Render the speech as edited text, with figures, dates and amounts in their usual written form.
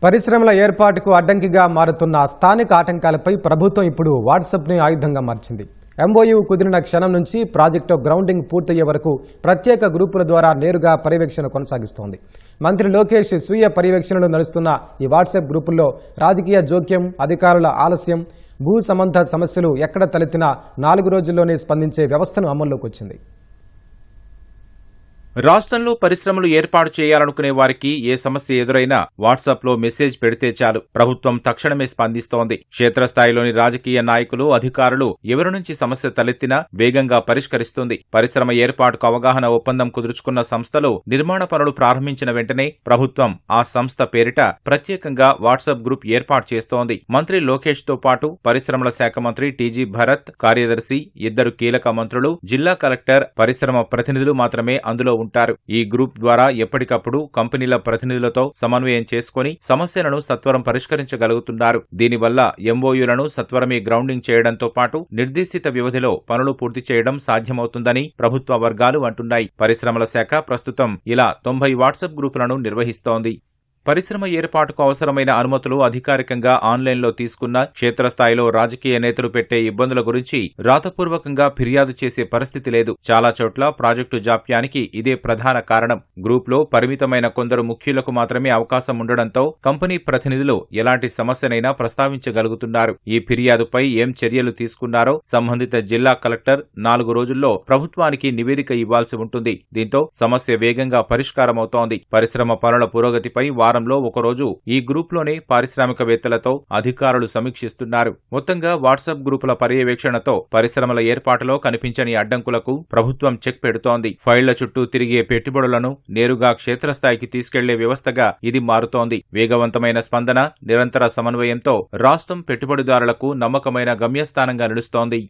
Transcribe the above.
పరిశ్రమల ఏర్పాటుకు అడ్డంకిగా మారుతున్న స్థానిక ఆటంకాలపై ప్రభుత్వం ఇప్పుడు వాట్సాప్ని ఆయుధంగా మార్చింది. ఎంఓయూ కుదిరిన క్షణం నుంచి ప్రాజెక్టు గ్రౌండింగ్ పూర్తయ్యే వరకు ప్రత్యేక గ్రూపుల ద్వారా నేరుగా పర్యవేక్షణ కొనసాగిస్తోంది. మంత్రి లోకేష్ స్వీయ పర్యవేక్షణలో నడుస్తున్న ఈ వాట్సాప్ గ్రూపుల్లో రాజకీయ జోక్యం, అధికారుల ఆలస్యం, భూ సంబంధ సమస్యలు ఎక్కడ తలెత్తినా 4 రోజుల్లోనే స్పందించే వ్యవస్థను అమల్లోకి వచ్చింది. రాష్ట్రంలో పరిశ్రమలు ఏర్పాటు చేయాలనుకునే వారికి ఏ సమస్య ఎదురైనా వాట్సాప్లో మెసేజ్ పెడితే చాలు, ప్రభుత్వం తక్షణమే స్పందిస్తోంది. క్షేత్రస్థాయిలోని రాజకీయ నాయకులు, అధికారులు ఎవరి నుంచి సమస్య తలెత్తినా వేగంగా పరిష్కరిస్తుంది. పరిశ్రమ ఏర్పాటుకు అవగాహన ఒప్పందం కుదుర్చుకున్న సంస్థలు నిర్మాణ పనులు ప్రారంభించిన వెంటనే ప్రభుత్వం ఆ సంస్థ పేరిట ప్రత్యేకంగా వాట్సాప్ గ్రూప్ ఏర్పాటు చేస్తోంది. మంత్రి లోకేష్ తో పాటు పరిశ్రమల శాఖ మంత్రి టీజీ భరత్, కార్యదర్శి, 2 కీలక మంత్రులు, జిల్లా కలెక్టర్, పరిశ్రమ ప్రతినిధులు మాత్రమే అందులో ఉంటారు. ఈ గ్రూప్ ద్వారా ఎప్పటికప్పుడు కంపెనీల ప్రతినిధులతో సమన్వయం చేసుకుని సమస్యలను సత్వరం పరిష్కరించగలుగుతున్నారు. దీనివల్ల ఎంఓయూలను సత్వరమే గ్రౌండింగ్ చేయడంతో పాటు నిర్దేశిత వ్యవధిలో పనులు పూర్తి చేయడం సాధ్యమవుతుందని ప్రభుత్వ వర్గాలు అంటున్నాయి. పరిశ్రమల శాఖ ప్రస్తుతం ఇలా 90 వాట్సాప్ గ్రూపులను నిర్వహిస్తోంది. పరిశ్రమ ఏర్పాటుకు అవసరమైన అనుమతులు అధికారికంగా ఆన్లైన్లో తీసుకున్న క్షేత్రస్థాయిలో రాజకీయ నేతలు పెట్టే ఇబ్బందుల గురించి రాతపూర్వకంగా ఫిర్యాదు చేసే పరిస్థితి లేదు. చాలా చోట్ల ప్రాజెక్టు జాప్యానికి ఇదే ప్రధాన కారణం. గ్రూప్లో పరిమితమైన కొందరు ముఖ్యులకు మాత్రమే అవకాశం ఉండడంతో కంపెనీ ప్రతినిధులు ఎలాంటి సమస్యనైనా ప్రస్తావించగలుగుతున్నారు. ఈ ఫిర్యాదుపై ఏం చర్యలు తీసుకున్నారో సంబంధిత జిల్లా కలెక్టర్ 4 రోజుల్లో ప్రభుత్వానికి నివేదిక ఇవ్వాల్సి ఉంటుంది. దీంతో సమస్య వేగంగా పరిష్కారమవుతోంది. పరిశ్రమ పనుల పురోగతిపై వారంలో ఒకరోజు ఈ గ్రూప్లోనే పారిశ్రామికవేత్తలతో అధికారులు సమీక్షిస్తున్నారు. మొత్తంగా వాట్సాప్ గ్రూపుల పర్యవేక్షణతో పరిశ్రమల ఏర్పాటులో కనిపించని అడ్డంకులకు ప్రభుత్వం చెక్ పెడుతోంది. ఫైళ్ల చుట్టూ తిరిగే పెట్టుబడులను నేరుగా క్షేత్రస్థాయికి తీసుకెళ్లే వ్యవస్థగా ఇది మారుతోంది. వేగవంతమైన స్పందన, నిరంతర సమన్వయంతో రాష్ట్రం పెట్టుబడిదారులకు నమ్మకమైన గమ్యస్థానంగా నిలుస్తోంది.